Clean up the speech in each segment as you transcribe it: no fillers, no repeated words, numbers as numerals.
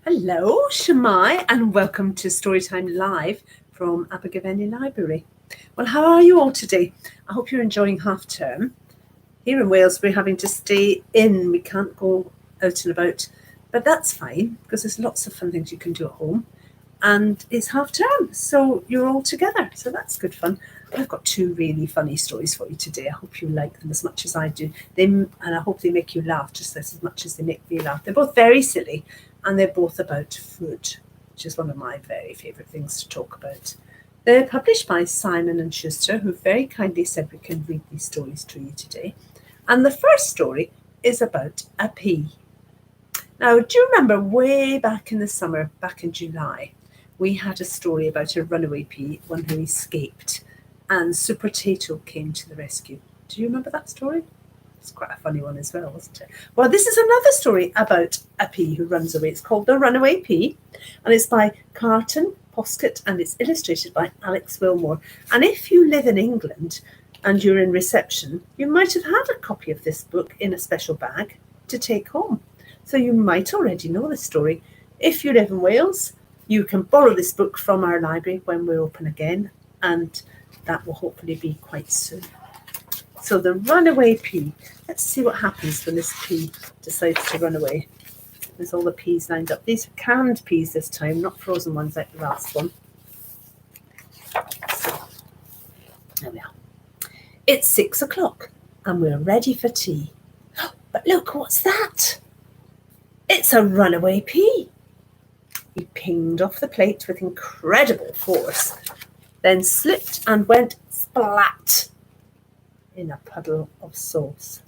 Hello, Shemai, and welcome to Storytime Live from Abergavenny Library. Well, how are you all today? I hope you're enjoying half term. Here in Wales, we're having to stay in. We can't go out and about, but that's fine because there's lots of fun things you can do at home. And it's half term, so you're all together. So that's good fun. I've got two really funny stories for you today. I hope you like them as much as I do. And I hope they make you laugh just as much as they make me laugh. They're both very silly, and they're both about food, which is one of my very favourite things to talk about. They're published by Simon and Schuster, who very kindly said we can read these stories to you today. And the first story is about a pea. Now, do you remember way back in the summer, back in July, we had a story about a runaway pea, one who escaped, and Super Ayto came to the rescue. Do you remember that story? It's quite a funny one as well, wasn't it? Well, this is another story about a pea who runs away. It's called The Runaway Pea, and it's by Kjartan, Poskitt, and it's illustrated by Alex Willmore. And if you live in England and you're in reception, you might have had a copy of this book in a special bag to take home. So you might already know this story. If you live in Wales, you can borrow this book from our library when we're open again, and that will hopefully be quite soon. So the runaway pea. Let's see what happens when this pea decides to run away. There's all the peas lined up. These are canned peas this time, not frozen ones like the last one. So, there we are. It's 6 o'clock and we're ready for tea. But look, what's that? It's a runaway pea. He pinged off the plate with incredible force, then slipped and went splat in a puddle of sauce.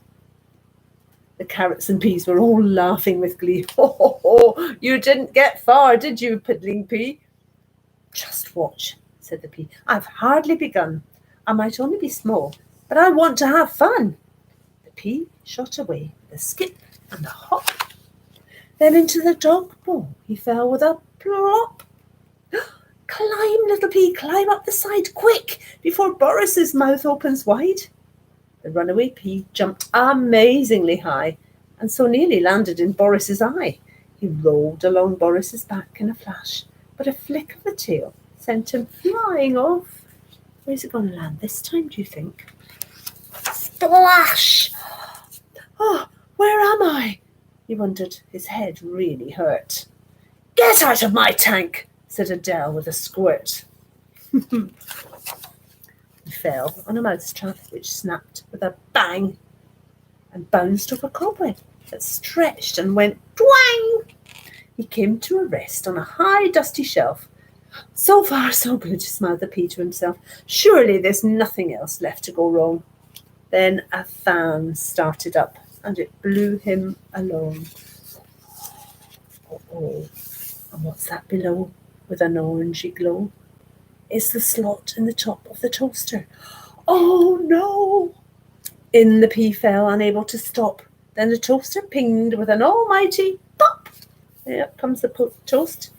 The carrots and peas were all laughing with glee. Ho, ho, ho! You didn't get far, did you, piddling pea? Just watch, said the pea. I've hardly begun. I might only be small, but I want to have fun. The pea shot away with a skip and a hop. Then into the dog bowl he fell with a plop. Climb, little pea, climb up the side, quick, before Boris's mouth opens wide. The runaway pea jumped amazingly high, and so nearly landed in Boris's eye. He rolled along Boris's back in a flash, but a flick of the tail sent him flying off. Where's it going to land this time, do you think? Splash! Oh, where am I? He wondered. His head really hurt. Get out of my tank, said Adele with a squirt. He fell on a mousetrap which snapped with a bang and bounced off a cobweb that stretched and went twang. He came to a rest on a high dusty shelf. So far, so good, smiled the pea to himself. Surely there's nothing else left to go wrong. Then a fan started up, and it blew him along. Oh, and what's that below, with an orangey glow? It's the slot in the top of the toaster. Oh, no! In the pea fell, unable to stop. Then the toaster pinged with an almighty pop. There comes the toast,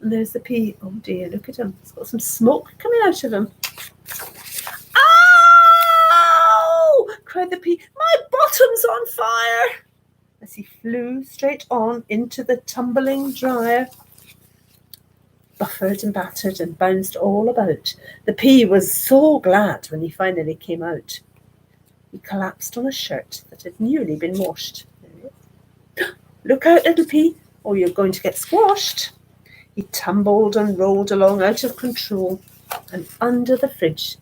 and there's the pea. Oh, dear, look at him. He's got some smoke coming out of him. Ow! Cried the pea. My bottom's on fire! As he flew straight on into the tumbling dryer. Buffered and battered and bounced all about. The pea was so glad when he finally came out. He collapsed on a shirt that had newly been washed. Look out, little pea, or you're going to get squashed. He tumbled and rolled along out of control and under the fridge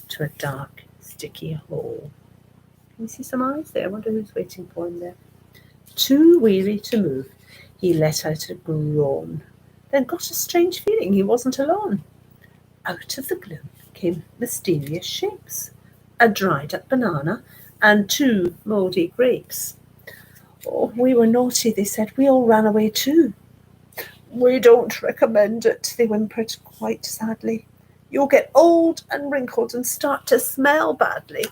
to a dark, sticky hole. Can you see some eyes there? I wonder who's waiting for him there. Too weary to move, he let out a groan, then got a strange feeling he wasn't alone. Out of the gloom came mysterious shapes, a dried-up banana and 2 mouldy grapes. Oh, we were naughty, they said. We all ran away too. We don't recommend it, they whimpered quite sadly. You'll get old and wrinkled and start to smell badly.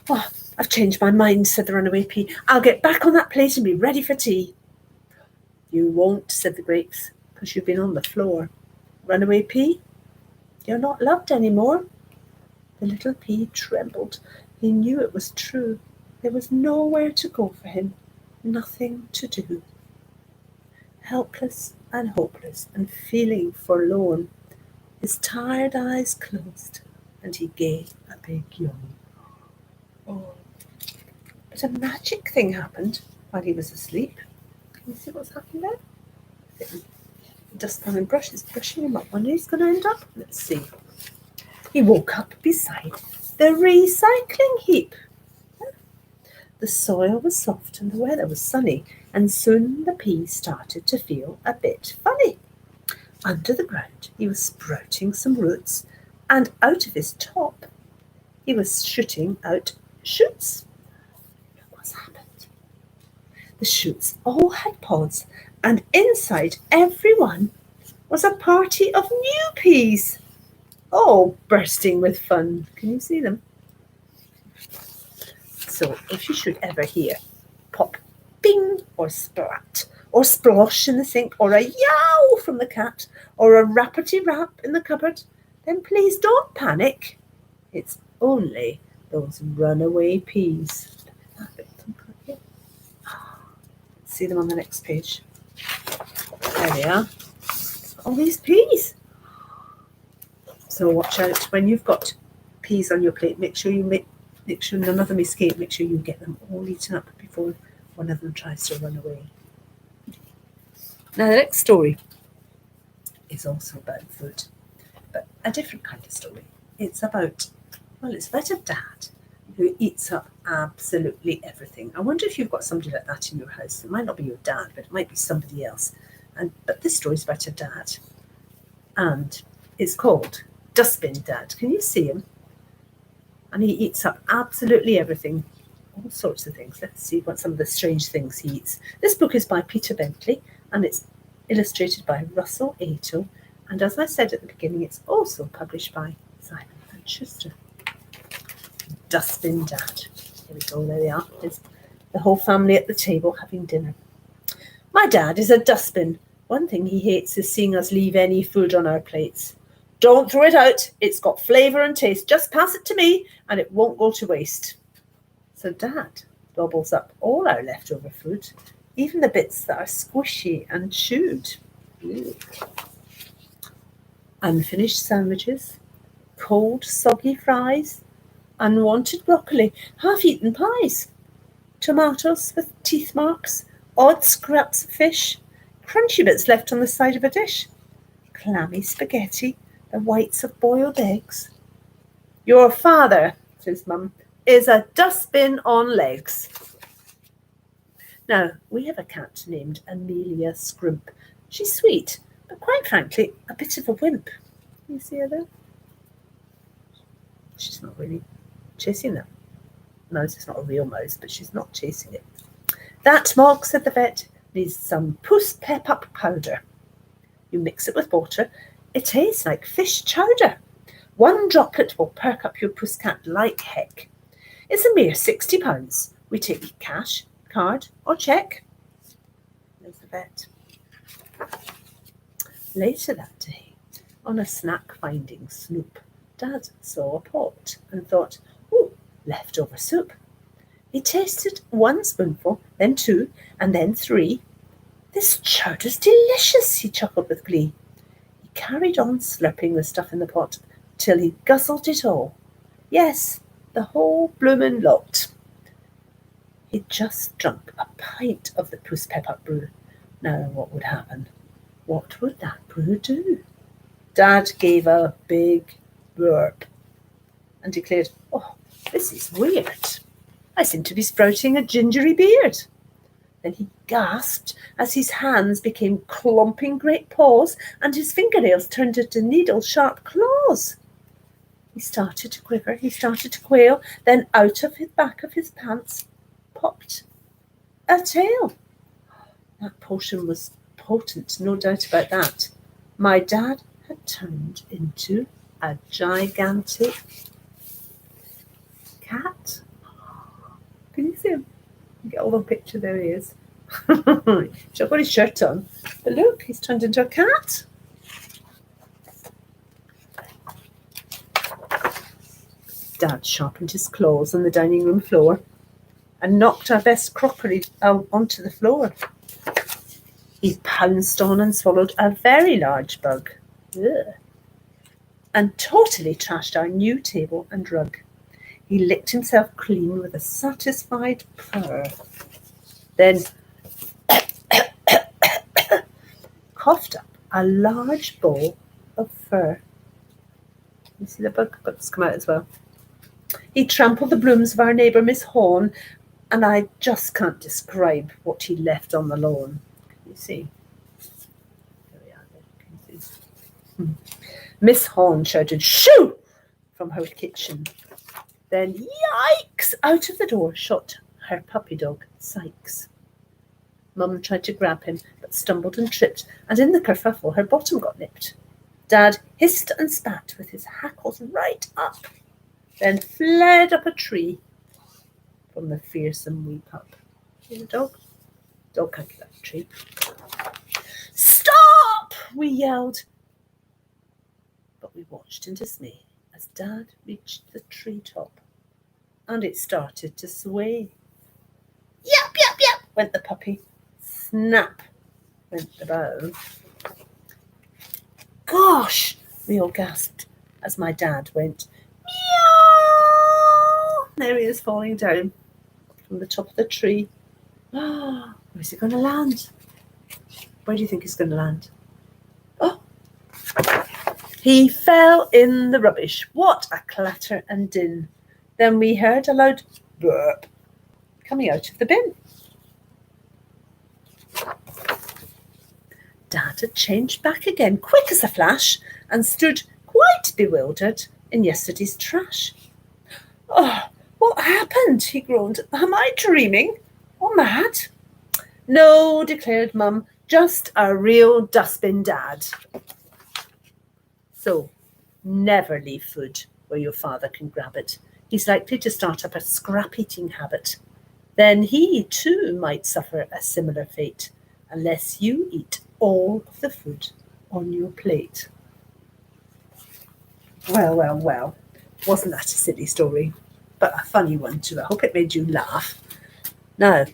Oh, I've changed my mind, said the runaway pea. I'll get back on that plate and be ready for tea. You won't, said the grapes, because you've been on the floor. Runaway pea, you're not loved any more. The little pea trembled. He knew it was true. There was nowhere to go for him, nothing to do. helpless and hopeless and feeling forlorn. His tired eyes closed, and he gave a big yawn. Oh. But a magic thing happened while he was asleep. Can you see what's happening there? The dustpan and brush is brushing him up. Wonder he's going to end up. Let's see. He woke up beside the recycling heap. The soil was soft and the weather was sunny, and soon the peas started to feel a bit funny. Under the ground he was sprouting some roots, and out of his top he was shooting out shoots. Look what's happened. The shoots all had pods, and inside every one was a party of new peas, all bursting with fun. Can you see them? So if you should ever hear pop, bing, or splat, or splosh in the sink, or a yow from the cat, or a rappity rap in the cupboard, then please don't panic. It's only those runaway peas. See them on the next page. There they are. All these peas. So watch out when you've got peas on your plate. Make sure none of them escape. Make sure you get them all eaten up before one of them tries to run away. Now the next story is also about food, but a different kind of story. It's about a dad who eats up absolutely everything. I wonder if you've got somebody like that in your house. It might not be your dad, but it might be somebody else. But this story is about a dad, and it's called Dustbin Dad. Can you see him? And he eats up absolutely everything, all sorts of things. Let's see what some of the strange things he eats. This book is by Peter Bentley, and it's illustrated by Russell Ayto. And as I said at the beginning, it's also published by Simon & Schuster. Dustbin Dad. Here we go, there they are. There's the whole family at the table having dinner. My dad is a dustbin. One thing he hates is seeing us leave any food on our plates. Don't throw it out. It's got flavour and taste. Just pass it to me and it won't go to waste. So Dad gobbles up all our leftover food, even the bits that are squishy and chewed. Ooh. Unfinished sandwiches, cold soggy fries, unwanted broccoli, half-eaten pies, tomatoes with teeth marks, odd scraps of fish, crunchy bits left on the side of a dish, clammy spaghetti, the whites of boiled eggs. Your father, says Mum, is a dustbin on legs. Now, we have a cat named Amelia Scrimp. She's sweet, but quite frankly, a bit of a wimp. Can you see her there? She's not really chasing the mouse. It's not a real mouse, but she's not chasing it. That Mog, said the vet, needs some puss pep up powder. You mix it with water. It tastes like fish chowder. 1 droplet will perk up your puss cat like heck. It's a mere £60. We take cash, card, or cheque. There's the vet. Later that day, on a snack finding snoop, Dad saw a pot and thought, oh, leftover soup. He tasted 1 spoonful, then 2, and then 3. This chowder's delicious, he chuckled with glee. He carried on slurping the stuff in the pot till he guzzled it all. Yes, the whole bloomin' lot. He'd just drunk a pint of the puss pep up brew. Now what would happen? What would that brew do? Dad gave a big burp and declared, oh, this is weird. I seem to be sprouting a gingery beard. Then he gasped as his hands became clomping great paws and his fingernails turned into needle-sharp claws. He started to quiver, he started to quail, then out of the back of his pants popped a tail. That potion was potent, no doubt about that. My dad had turned into a gigantic cat. Can you see him? You get all the picture, there he is. He's got his shirt on. But look, he's turned into a cat. Dad sharpened his claws on the dining room floor and knocked our best crockery out onto the floor. He pounced on and swallowed a very large bug. Ugh. And totally trashed our new table and rug. He licked himself clean with a satisfied purr. Then coughed up a large ball of fur. You see the bug's come out as well. He trampled the blooms of our neighbour Miss Horn, and I just can't describe what he left on the lawn. Can you see? There we are. Can you see? Miss Horn shouted, "Shoo!" from her kitchen. Then, yikes! Out of the door shot her puppy dog, Sykes. Mum tried to grab him, but stumbled and tripped, and in the kerfuffle her bottom got nipped. Dad hissed and spat with his hackles right up, then fled up a tree from the fearsome wee pup. See the dog? Dog can't get up a tree. "Stop!" we yelled. But we watched in dismay as Dad reached the treetop, and it started to sway. "Yap, yap, yap," went the puppy. Snap went the bow. "Gosh!" we all gasped as my dad went, "Meow!" There he is falling down from the top of the tree. Where's he going to land? Where do you think he's going to land? Oh! He fell in the rubbish. What a clatter and din. Then we heard a loud burp coming out of the bin. Dad had changed back again, quick as a flash, and stood quite bewildered in yesterday's trash. "Oh, what happened?" he groaned. "Am I dreaming or mad?" "No," declared Mum, "just a real dustbin dad." So, never leave food where your father can grab it. He's likely to start up a scrap-eating habit. Then he, too, might suffer a similar fate, unless you eat all of the food on your plate. Well, well, well. Wasn't that a silly story? But a funny one, too. I hope it made you laugh. Now,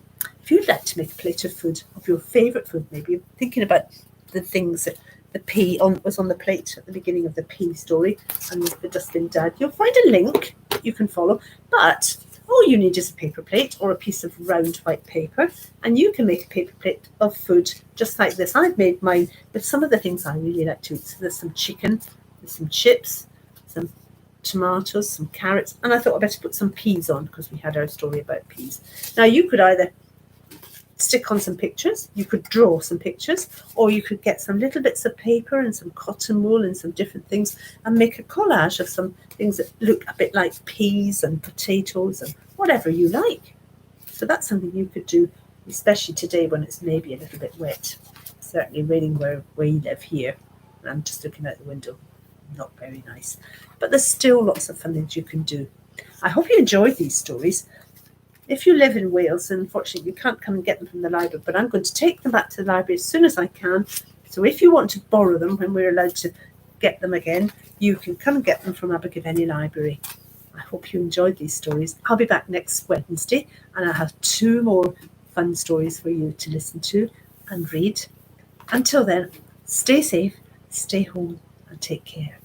if you'd like to make a plate of food, of your favourite food, maybe thinking about the things that the pea was on the plate at the beginning of the pea story and the dustbin dad, you'll find a link you can follow. But all you need is a paper plate or a piece of round white paper, and you can make a paper plate of food just like this. I've made mine with some of the things I really like to eat. So there's some chicken, there's some chips, some tomatoes, some carrots, and I thought I'd better put some peas on because we had our story about peas. Now you could either stick on some pictures, you could draw some pictures, or you could get some little bits of paper and some cotton wool and some different things and make a collage of some things that look a bit like peas and potatoes and whatever you like. So that's something you could do, especially today when it's maybe a little bit wet. It's certainly raining where you live here. And I'm just looking out the window. Not very nice. But there's still lots of fun things you can do. I hope you enjoyed these stories. If you live in Wales, unfortunately, you can't come and get them from the library, but I'm going to take them back to the library as soon as I can. So if you want to borrow them when we're allowed to get them again, you can come and get them from Abergavenny Library. I hope you enjoyed these stories. I'll be back next Wednesday, and I'll have 2 more fun stories for you to listen to and read. Until then, stay safe, stay home, and take care.